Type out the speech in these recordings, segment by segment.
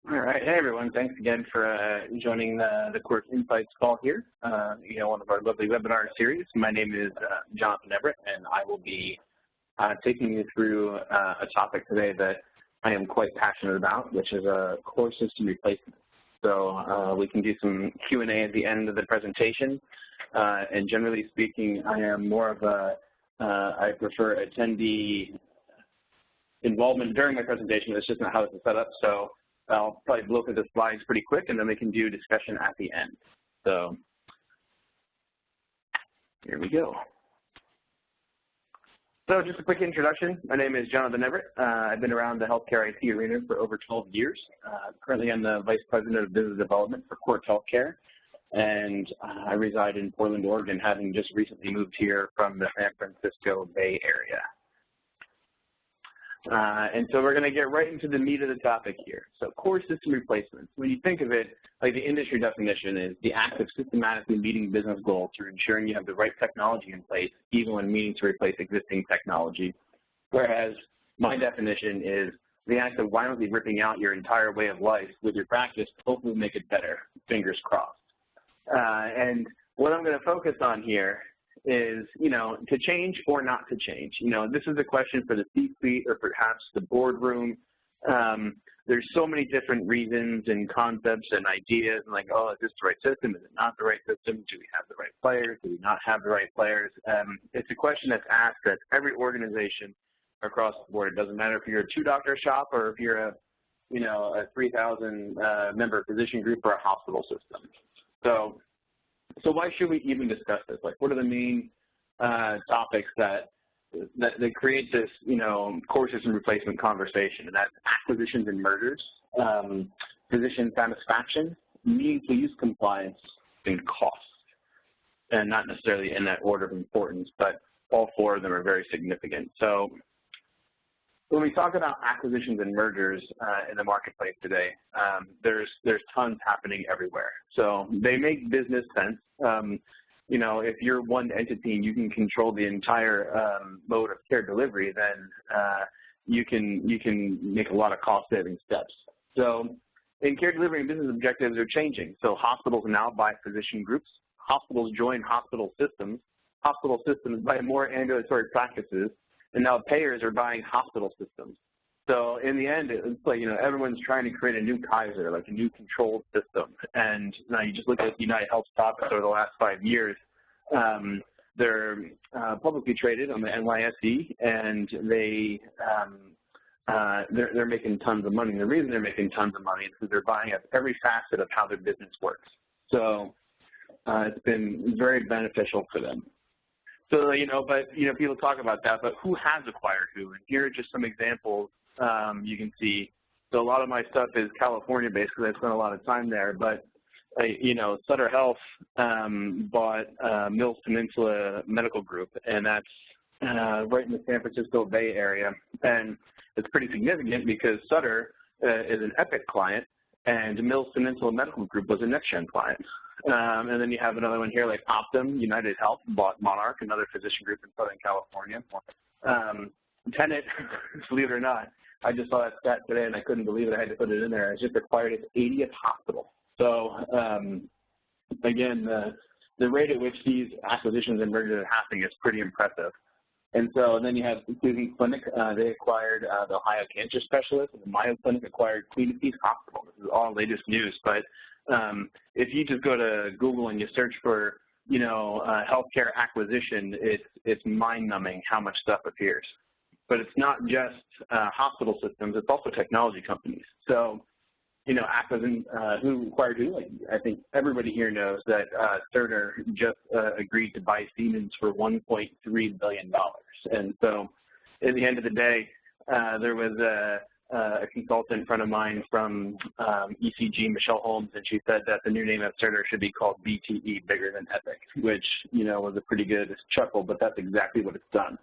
All right. Hey, everyone. Thanks again for joining the Quirk Insights call here, one of our lovely webinar series. My name is Jonathan Everett, and I will be taking you through a topic today that I am quite passionate about, which is a core system replacement. So we can do some Q&A at the end of the presentation. And generally speaking, I am more of I prefer attendee involvement during my presentation. That's just not how it's set up. So I'll probably blow through the slides pretty quick, and then we can do discussion at the end. So here we go. So just a quick introduction. My name is Jonathan Everett. I've been around the healthcare IT arena for over 12 years. Currently, I'm the Vice President of Business Development for Quirk Healthcare, and I reside in Portland, Oregon, having just recently moved here from the San Francisco Bay Area. And so we're going to get right into the meat of the topic here. So core system replacements. When you think of it, like the industry definition is the act of systematically meeting business goals through ensuring you have the right technology in place, even when needing to replace existing technology. Whereas my definition is the act of violently ripping out your entire way of life with your practice to hopefully make it better, fingers crossed. And what I'm going to focus on here is, to change or not to change. This is a question for the C-suite or perhaps the boardroom. There's so many different reasons and concepts and ideas, and like, oh, is this the right system? Is it not the right system? Do we have the right players? Do we not have the right players? It's a question that's asked at every organization across the board. It doesn't matter if you're a 2-doctor shop or if you're a 3,000 member physician group or a hospital system. So why should we even discuss this? Like, what are the main topics that create this, core system replacement conversation? And that's acquisitions and mergers, physician satisfaction, meaningful use compliance, and cost. And not necessarily in that order of importance, but all 4 of them are very significant. So when we talk about acquisitions and mergers in the marketplace today, there's tons happening everywhere. So they make business sense. If you're one entity and you can control the entire mode of care delivery, then you can make a lot of cost-saving steps. So in care delivery, business objectives are changing. So hospitals now buy physician groups. Hospitals join hospital systems. Hospital systems buy more ambulatory practices. And now payers are buying hospital systems. So in the end, it's like, everyone's trying to create a new Kaiser, like a new controlled system. And now you just look at United Health's profits over the last 5 years. They're publicly traded on the NYSE, and they're making tons of money. And the reason they're making tons of money is because they're buying up every facet of how their business works. So it's been very beneficial for them. So, people talk about that, but who has acquired who? And here are just some examples you can see. So a lot of my stuff is California-based because I spent a lot of time there, but, Sutter Health bought Mills Peninsula Medical Group, and that's right in the San Francisco Bay Area. And it's pretty significant because Sutter is an Epic client, and Mills Peninsula Medical Group was a NextGen client. And then you have another one here like Optum, United Health bought Monarch, another physician group in Southern California. Tenet, believe it or not, I just saw that stat today and I couldn't believe it. I had to put it in there. It's just acquired its 80th hospital. So again, the rate at which these acquisitions and mergers are happening is pretty impressive. And so then you have Cleveland Clinic. They acquired the Ohio Cancer Specialist, and the Mayo Clinic acquired Queen Peace Hospital. This is all latest news, but if you just go to Google and you search for, healthcare acquisition, it's mind-numbing how much stuff appears. But it's not just hospital systems; it's also technology companies. So, who acquired who? Like, I think everybody here knows that Cerner just agreed to buy Siemens for $1.3 billion. And so, at the end of the day, there was a consultant friend of mine from ECG, Michelle Holmes, and she said that the new name of Cerner should be called BTE, bigger than Epic, which, was a pretty good chuckle, but that's exactly what it's done.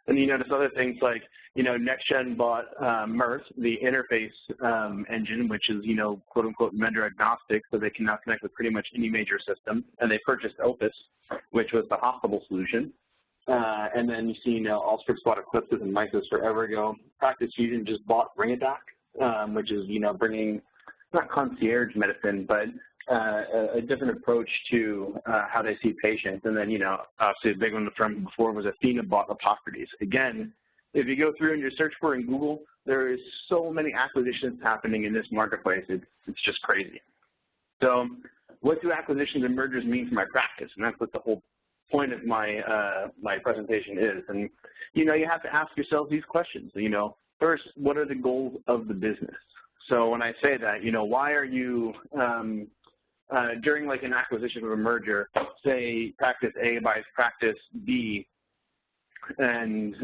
And you notice other things like, NextGen bought Mirth, the interface engine, which is, quote unquote, vendor agnostic, so they can now connect with pretty much any major system. And they purchased Opus, which was the hospital solution. And then you see, Allscripts bought Eclipsys and Mysis forever ago. Practice Fusion just bought Ringadoc, which is, bringing not concierge medicine, but a different approach to how they see patients. And then, obviously a big one from before was Athena bought Hippocrates. Again, if you go through and you search for in Google, there is so many acquisitions happening in this marketplace. It's just crazy. So what do acquisitions and mergers mean for my practice? And that's what the whole point of my my presentation is. And, you have to ask yourself these questions. First, what are the goals of the business? So when I say that, why are you, during like an acquisition or a merger, say practice A buys practice B, and,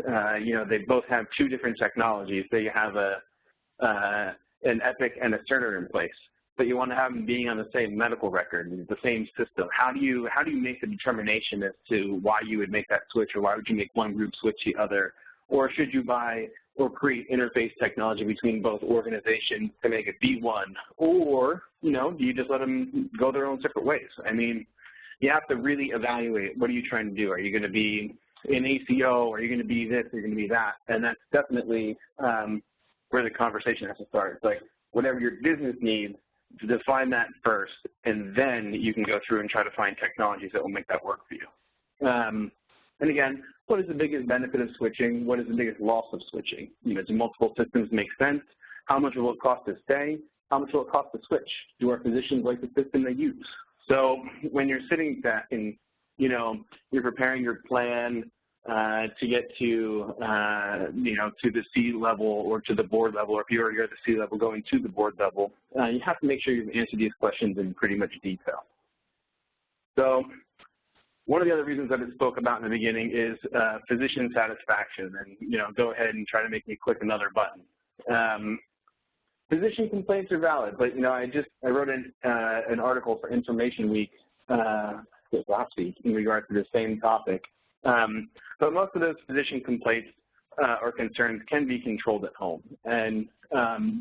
they both have two different technologies. Say you have an Epic and a Cerner in place, but you want to have them being on the same medical record, the same system. How do you make the determination as to why you would make that switch, or why would you make one group switch the other? Or should you buy or create interface technology between both organizations to make it be one? Or, do you just let them go their own separate ways? I mean, you have to really evaluate, what are you trying to do? Are you going to be in ACO? Are you going to be this? Are you going to be that? And that's definitely where the conversation has to start. It's like, whatever your business needs, to define that first, and then you can go through and try to find technologies that will make that work for you. And again, what is the biggest benefit of switching? What is the biggest loss of switching? Do multiple systems make sense? How much will it cost to stay? How much will it cost to switch? Do our physicians like the system they use? So when you're sitting back and, you're preparing your plan to get to, to the C level or to the board level, or if you're at the C level going to the board level, you have to make sure you've answered these questions in pretty much detail. So one of the other reasons that I spoke about in the beginning is physician satisfaction, and go ahead and try to make me click another button. Physician complaints are valid, but I wrote an article for Information Week last week in regard to the same topic. But most of those physician complaints or concerns can be controlled at home, and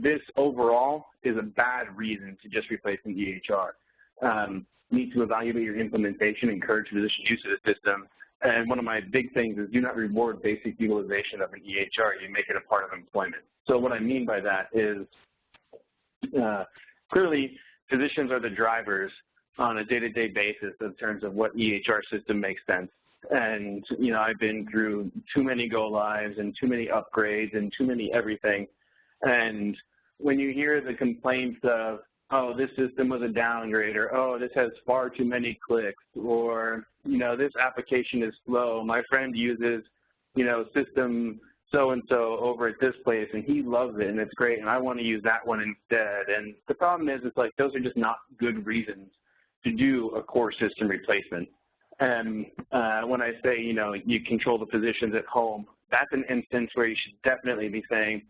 this overall is a bad reason to just replace an EHR. Need to evaluate your implementation, encourage physician use of the system, and one of my big things is do not reward basic utilization of an EHR. You make it a part of employment. So what I mean by that is clearly physicians are the drivers on a day-to-day basis in terms of what EHR system makes sense. And, I've been through too many go-lives and too many upgrades and too many everything. And when you hear the complaints of, oh, this system was a downgrade, or, oh, this has far too many clicks, or, this application is slow. My friend uses, system so-and-so over at this place, and he loves it, and it's great, and I want to use that one instead. And the problem is, it's like those are just not good reasons to do a core system replacement. And when I say, you control the physicians at home, that's an instance where you should definitely be saying,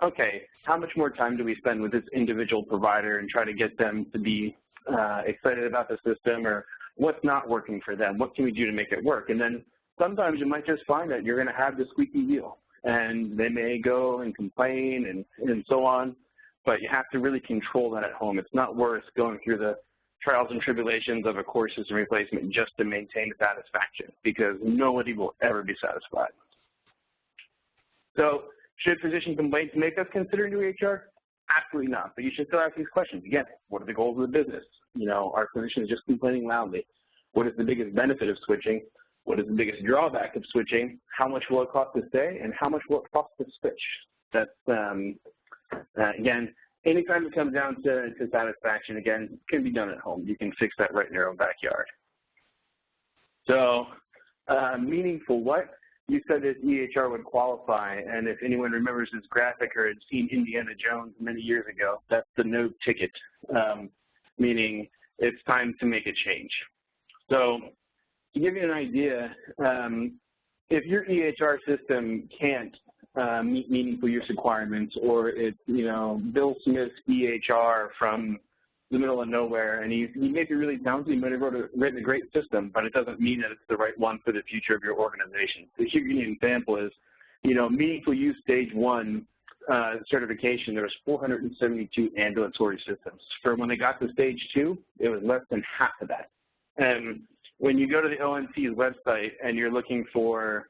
okay, how much more time do we spend with this individual provider and try to get them to be excited about the system, or what's not working for them? What can we do to make it work? And then sometimes you might just find that you're going to have the squeaky wheel, and they may go and complain and so on, but you have to really control that at home. It's not worth going through the trials and tribulations of a core system replacement just to maintain satisfaction, because nobody will ever be satisfied. So should physician complaints make us consider new EHR? Absolutely not, but you should still ask these questions. Again, what are the goals of the business? Are physicians just complaining loudly? What is the biggest benefit of switching? What is the biggest drawback of switching? How much will it cost to stay, and how much will it cost to switch? That's, again, anytime it comes down to satisfaction, again, it can be done at home. You can fix that right in your own backyard. So, meaningful what? You said this EHR would qualify, and if anyone remembers this graphic or had seen Indiana Jones many years ago, that's the no ticket, meaning it's time to make a change. So to give you an idea, if your EHR system can't meet meaningful use requirements, or it's, Bill Smith's EHR from the middle of nowhere, and he may be really talented, he might have written a great system, but it doesn't mean that it's the right one for the future of your organization. To give you an example is, meaningful use stage 1 certification, there was 472 ambulatory systems. For when they got to stage 2, it was less than half of that. And when you go to the ONC's website and you're looking for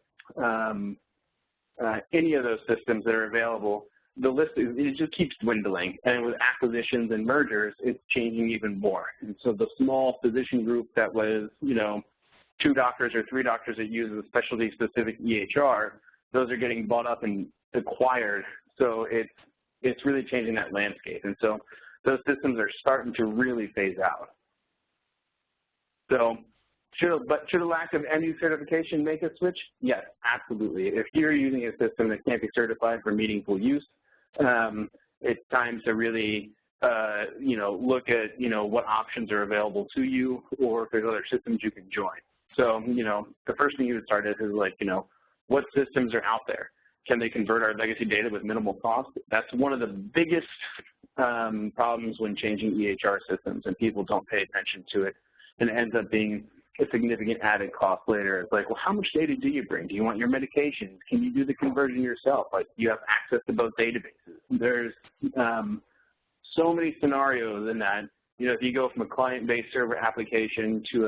any of those systems that are available, the list, it just keeps dwindling. And with acquisitions and mergers, it's changing even more. And so the small physician group that was, 2 doctors or 3 doctors that use a specialty-specific EHR, those are getting bought up and acquired. So it's really changing that landscape. And so those systems are starting to really phase out. So, should a lack of NU certification make a switch? Yes, absolutely. If you're using a system that can't be certified for meaningful use, it's time to really, look at, what options are available to you, or if there's other systems you can join. So, the first thing you would start is like, what systems are out there? Can they convert our legacy data with minimal cost? That's one of the biggest problems when changing EHR systems, and people don't pay attention to it, and it ends up being a significant added cost later. It's like, well, how much data do you bring? Do you want your medications? Can you do the conversion yourself? Like, you have access to both databases. There's so many scenarios in that. If you go from a client-based server application to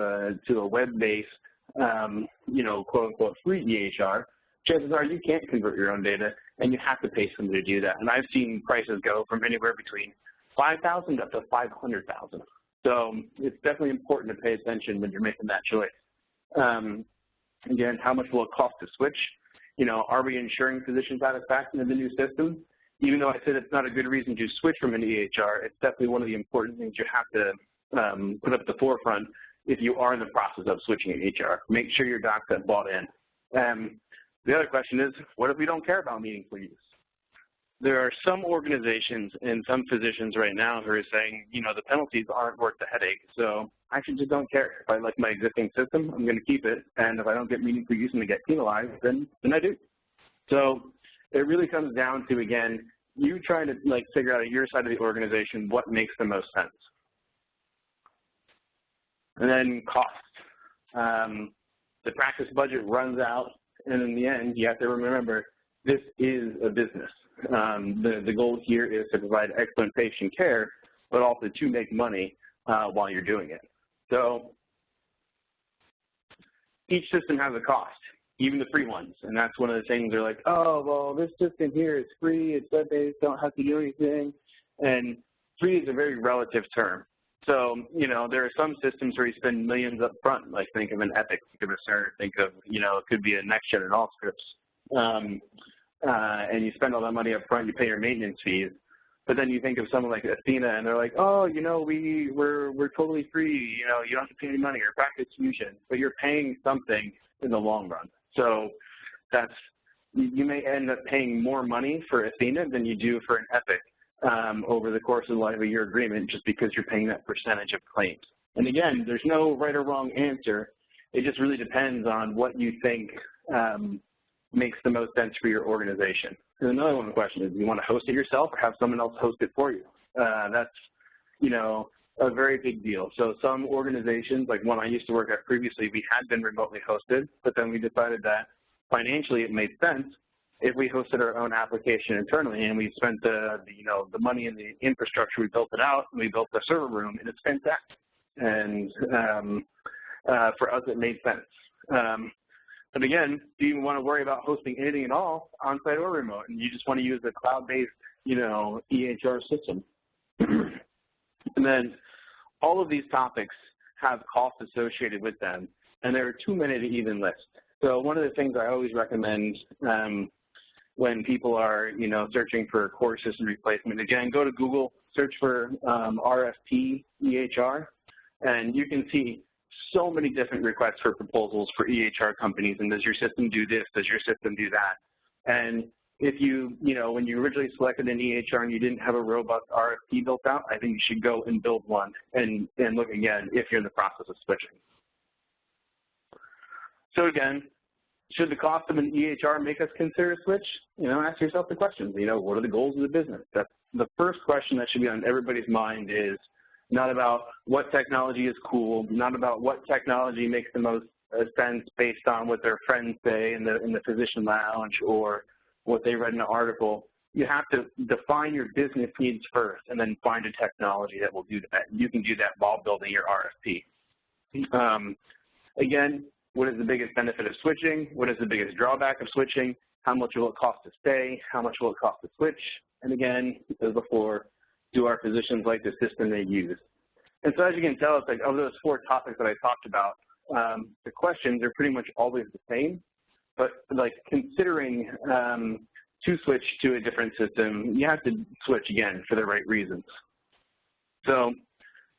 a web-based, quote-unquote free EHR, chances are you can't convert your own data, and you have to pay somebody to do that. And I've seen prices go from anywhere between $5,000 up to $500,000. So it's definitely important to pay attention when you're making that choice. Again, how much will it cost to switch? Are we ensuring physician satisfaction in the new system? Even though I said it's not a good reason to switch from an EHR, it's definitely one of the important things you have to put up at the forefront if you are in the process of switching an EHR. Make sure your docs have bought in. The other question is, what if we don't care about meaningful use? There are some organizations and some physicians right now who are saying, the penalties aren't worth the headache, so I actually just don't care. If I like my existing system, I'm going to keep it, and if I don't get meaningful use and I get penalized, then I do. So it really comes down to, again, you trying to figure out on your side of the organization what makes the most sense. And then cost. The practice budget runs out, and in the end, you have to remember, this is a business. The goal here is to provide excellent patient care, but also to make money while you're doing it. So each system has a cost, even the free ones. And that's one of the things they're like, oh, well, this system here is free. It's web-based, don't have to do anything. And free is a very relative term. So, there are some systems where you spend millions up front, like think of an Epic, think of a Cerner, think of, it could be a NextGen and Allscripts. And you spend all that money up front, you pay your maintenance fees. But then you think of someone like Athena, and they're like, oh, we're totally free. You don't have to pay any money, or Practice Fusion, but you're paying something in the long run. So you may end up paying more money for Athena than you do for an Epic over the course of the life of your agreement, just because you're paying that percentage of claims. And again, there's no right or wrong answer. It just really depends on what you think makes the most sense for your organization. And another one question is, do you want to host it yourself or have someone else host it for you? That's, a very big deal. So some organizations, like one I used to work at previously, we had been remotely hosted, but then we decided that financially it made sense if we hosted our own application internally, and we spent the money in the infrastructure, we built it out, and we built the server room, and it's fantastic. And for us, it made sense. But again, do you want to worry about hosting anything at all, on-site or remote, and you just want to use a cloud-based, EHR system? And then all of these topics have costs associated with them, and there are too many to even list. So one of the things I always recommend when people are, searching for a core system replacement, again, go to Google, search for RFP EHR, and you can see so many different requests for proposals for EHR companies, and does your system do this, does your system do that? And if when you originally selected an EHR and you didn't have a robust RFP built out, I think you should go and build one and look again if you're in the process of switching. So again, should the cost of an EHR make us consider a switch? Ask yourself the questions. What are the goals of the business? That's the first question that should be on everybody's mind. Is not about what technology is cool, not about what technology makes the most sense based on what their friends say in the physician lounge or what they read in an article. You have to define your business needs first and then find a technology that will do that. You can do that while building your RFP. Again, what is the biggest benefit of switching? What is the biggest drawback of switching? How much will it cost to stay? How much will it cost to switch? And again, as before, do our physicians like the system they use? And so as you can tell, it's like of those 4 topics that I talked about, the questions are pretty much always the same, but like considering to switch to a different system, you have to switch again for the right reasons. So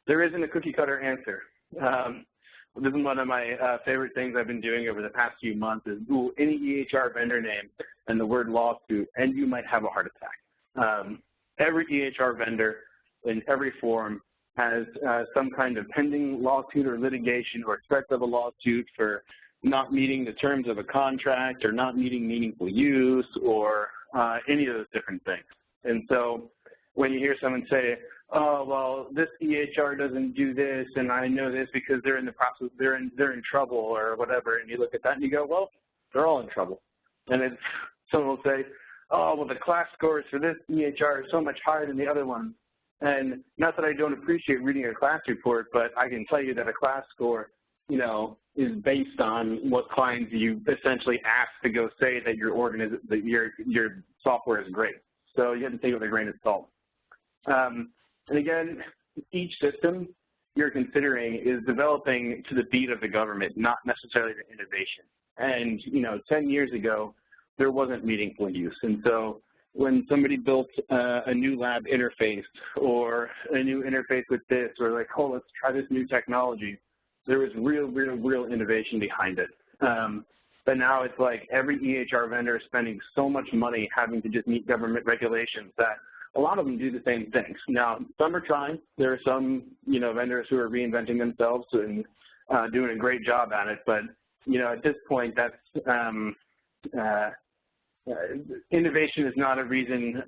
there isn't a cookie cutter answer. This is one of my favorite things I've been doing over the past few months is Google any EHR vendor name and the word lawsuit, and you might have a heart attack. Every EHR vendor in every form has some kind of pending lawsuit or litigation or threat of a lawsuit for not meeting the terms of a contract or not meeting meaningful use or any of those different things. And so when you hear someone say, oh, well, this EHR doesn't do this, and I know this because they're in the process, they're in trouble or whatever, and you look at that and you go, well, they're all in trouble. And then someone will say, oh, well, the class scores for this EHR are so much higher than the other one. And not that I don't appreciate reading a class report, but I can tell you that a class score, you know, is based on what clients you essentially ask to go say that your software is great. So you have to take it with a grain of salt. And again, each system you're considering is developing to the beat of the government, not necessarily the innovation. And, you know, 10 years ago, there wasn't meaningful use. And so when somebody built a new lab interface or a new interface with this, or like, oh, let's try this new technology, there was real innovation behind it. But now it's like every EHR vendor is spending so much money having to just meet government regulations that a lot of them do the same things. Now, some are trying. There are some, you know, vendors who are reinventing themselves and doing a great job at it. But, you know, at this point, that's innovation is not a reason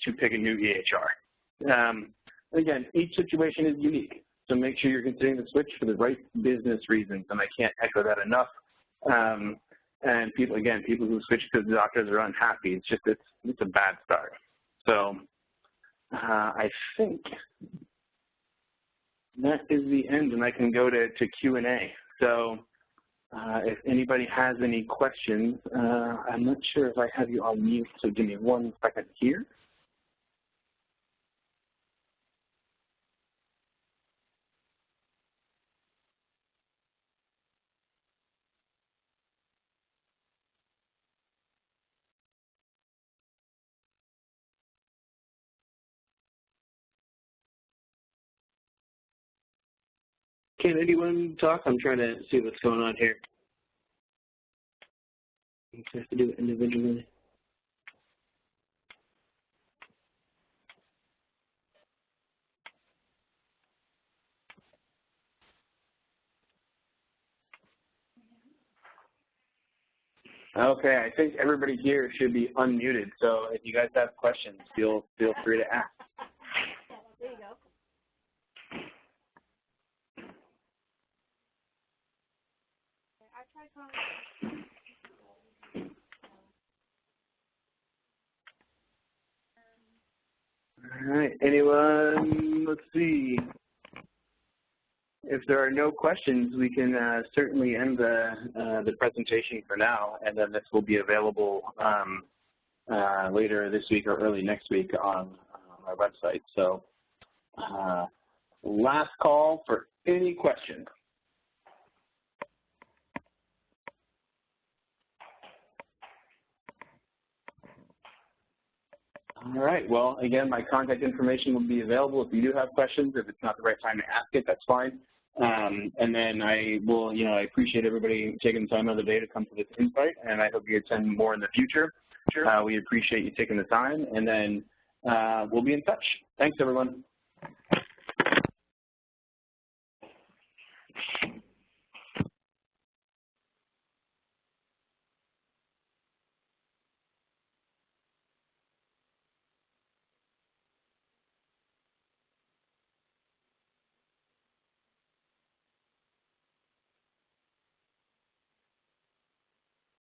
to pick a new EHR. Again, each situation is unique, so make sure you're considering the switch for the right business reasons, and I can't echo that enough. And people, again, people who switch because the doctors are unhappy, it's just, it's a bad start. So I think that is the end, and I can go to Q&A. So if anybody has any questions, I'm not sure if I have you on mute, so give me 1 second here. Can anyone talk? I'm trying to see what's going on here. I have to do it individually. Okay, I think everybody here should be unmuted. So if you guys have questions, feel free to ask. There you go. I tried calling. All right, anyone, let's see. If there are no questions, we can certainly end the presentation for now, and then this will be available later this week or early next week on our website. So last call for any questions. All right, well, again, my contact information will be available if you do have questions. If it's not the right time to ask it, that's fine. And then I will, you know, I appreciate everybody taking the time out of the day to come to this insight, and I hope you attend more in the future. Sure. We appreciate you taking the time, and then we'll be in touch. Thanks, everyone.